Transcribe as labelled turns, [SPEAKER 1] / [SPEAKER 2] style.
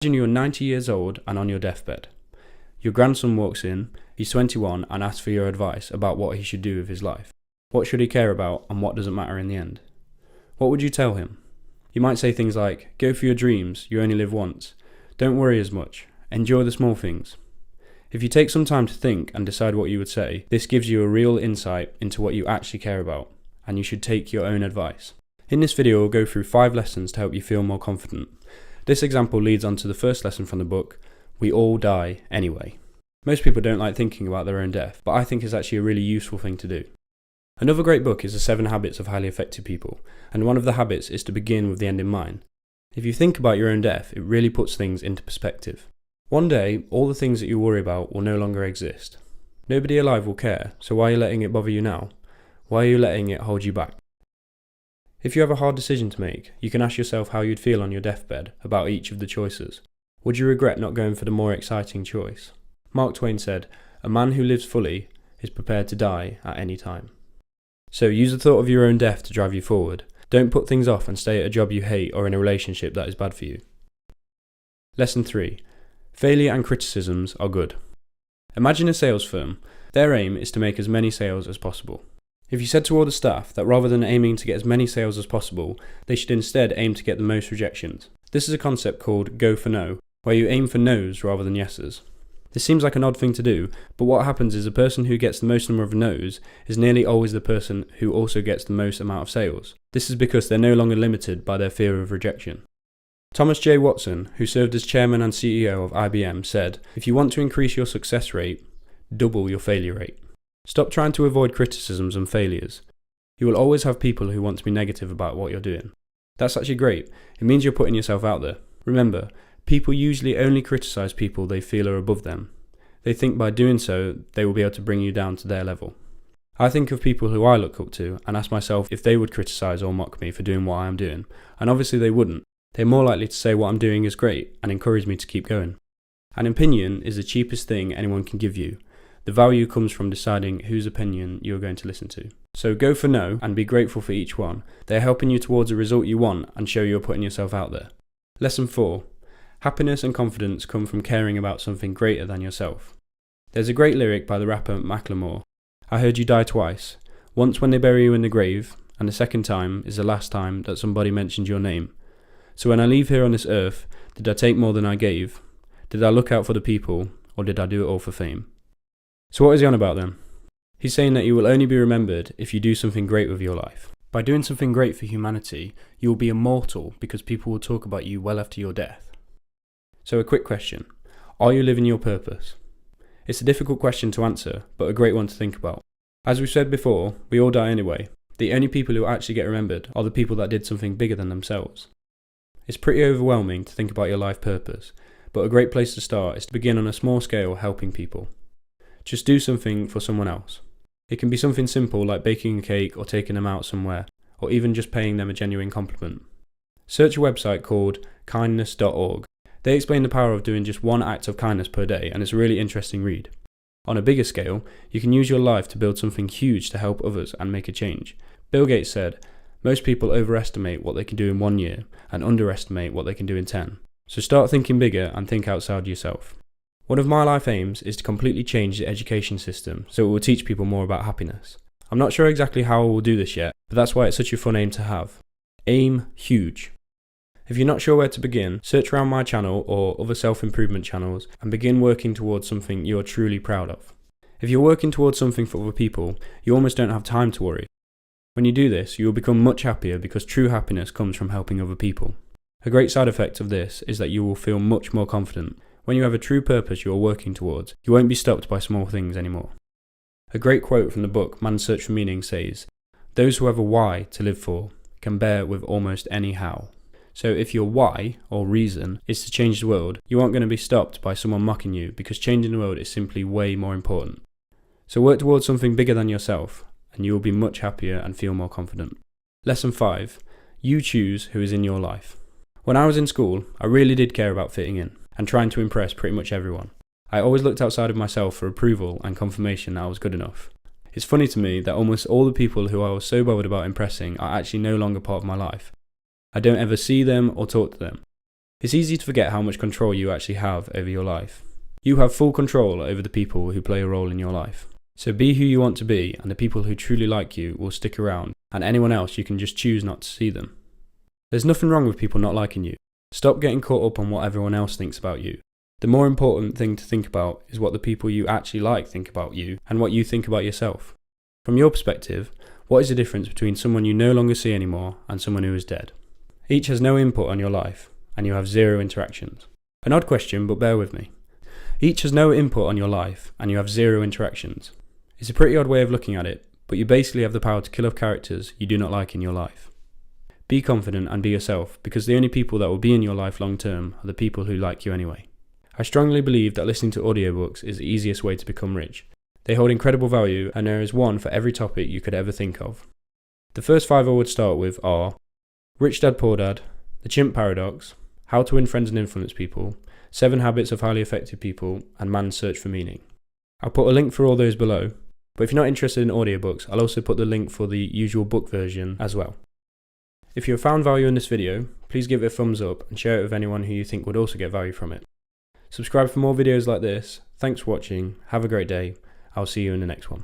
[SPEAKER 1] Imagine you're 90 years old and on your deathbed. Your grandson walks in, he's 21 and asks for your advice about what he should do with his life. What should he care about and what doesn't matter in the end? What would you tell him? You might say things like, go for your dreams, you only live once. Don't worry as much. Enjoy the small things. If you take some time to think and decide what you would say, this gives you a real insight into what you actually care about, and you should take your own advice. In this video, we'll go through 5 lessons to help you feel more confident. This example leads on to the first lesson from the book, we all die anyway. Most people don't like thinking about their own death, but I think it's actually a really useful thing to do. Another great book is The 7 Habits of Highly Effective People, and one of the habits is to begin with the end in mind. If you think about your own death, it really puts things into perspective. One day, all the things that you worry about will no longer exist. Nobody alive will care, so why are you letting it bother you now? Why are you letting it hold you back? If you have a hard decision to make, you can ask yourself how you'd feel on your deathbed about each of the choices. Would you regret not going for the more exciting choice? Mark Twain said, "A man who lives fully is prepared to die at any time." So use the thought of your own death to drive you forward. Don't put things off and stay at a job you hate or in a relationship that is bad for you. Lesson 3. Failure and criticisms are good. Imagine a sales firm. Their aim is to make as many sales as possible. If you said to all the staff that rather than aiming to get as many sales as possible, they should instead aim to get the most rejections. This is a concept called go for no, where you aim for no's rather than yeses. This seems like an odd thing to do, but what happens is the person who gets the most number of no's is nearly always the person who also gets the most amount of sales. This is because they're no longer limited by their fear of rejection. Thomas J. Watson, who served as chairman and CEO of IBM, said, "If you want to increase your success rate, double your failure rate." Stop trying to avoid criticisms and failures. You will always have people who want to be negative about what you're doing. That's actually great. It means you're putting yourself out there. Remember, people usually only criticize people they feel are above them. They think by doing so, they will be able to bring you down to their level. I think of people who I look up to and ask myself if they would criticize or mock me for doing what I am doing. And obviously they wouldn't. They're more likely to say what I'm doing is great and encourage me to keep going. An opinion is the cheapest thing anyone can give you. The value comes from deciding whose opinion you're going to listen to. So go for no and be grateful for each one. They're helping you towards a result you want and show you're putting yourself out there. Lesson 4. Happiness and confidence come from caring about something greater than yourself. There's a great lyric by the rapper Macklemore. I heard you die twice. Once when they bury you in the grave, and the second time is the last time that somebody mentioned your name. So when I leave here on this earth, did I take more than I gave? Did I look out for the people, or did I do it all for fame? So what is he on about then? He's saying that you will only be remembered if you do something great with your life. By doing something great for humanity, you will be immortal because people will talk about you well after your death. So a quick question. Are you living your purpose? It's a difficult question to answer, but a great one to think about. As we've said before, we all die anyway. The only people who actually get remembered are the people that did something bigger than themselves. It's pretty overwhelming to think about your life purpose, but a great place to start is to begin on a small scale helping people. Just do something for someone else. It can be something simple like baking a cake or taking them out somewhere, or even just paying them a genuine compliment. Search a website called kindness.org. They explain the power of doing just one act of kindness per day, and it's a really interesting read. On a bigger scale, you can use your life to build something huge to help others and make a change. Bill Gates said, "Most people overestimate what they can do in 1 year and underestimate what they can do in 10. So start thinking bigger and think outside yourself." One of my life aims is to completely change the education system so it will teach people more about happiness. I'm not sure exactly how I will do this yet, but that's why it's such a fun aim to have. Aim huge. If you're not sure where to begin, search around my channel or other self-improvement channels and begin working towards something you are truly proud of. If you're working towards something for other people, you almost don't have time to worry. When you do this, you will become much happier because true happiness comes from helping other people. A great side effect of this is that you will feel much more confident. When you have a true purpose you are working towards, you won't be stopped by small things anymore. A great quote from the book Man's Search for Meaning says, "Those who have a why to live for can bear with almost any how." So if your why, or reason, is to change the world, you aren't going to be stopped by someone mocking you because changing the world is simply way more important. So work towards something bigger than yourself, and you will be much happier and feel more confident. Lesson 5. You choose who is in your life. When I was in school, I really did care about fitting in and trying to impress pretty much everyone. I always looked outside of myself for approval and confirmation that I was good enough. It's funny to me that almost all the people who I was so bothered about impressing are actually no longer part of my life. I don't ever see them or talk to them. It's easy to forget how much control you actually have over your life. You have full control over the people who play a role in your life. So be who you want to be, and the people who truly like you will stick around, and anyone else you can just choose not to see them. There's nothing wrong with people not liking you. Stop getting caught up on what everyone else thinks about you. The more important thing to think about is what the people you actually like think about you, and what you think about yourself. From your perspective, what is the difference between someone you no longer see anymore and someone who is dead? Each has no input on your life, and you have zero interactions. An odd question, but bear with me. Each has no input on your life, and you have zero interactions. It's a pretty odd way of looking at it, but you basically have the power to kill off characters you do not like in your life. Be confident and be yourself, because the only people that will be in your life long term are the people who like you anyway. I strongly believe that listening to audiobooks is the easiest way to become rich. They hold incredible value, and there is one for every topic you could ever think of. The first 5 I would start with are Rich Dad Poor Dad, The Chimp Paradox, How to Win Friends and Influence People, 7 Habits of Highly Effective People, and Man's Search for Meaning. I'll put a link for all those below, but if you're not interested in audiobooks, I'll also put the link for the usual book version as well. If you have found value in this video, please give it a thumbs up and share it with anyone who you think would also get value from it. Subscribe for more videos like this. Thanks for watching, have a great day, I'll see you in the next one.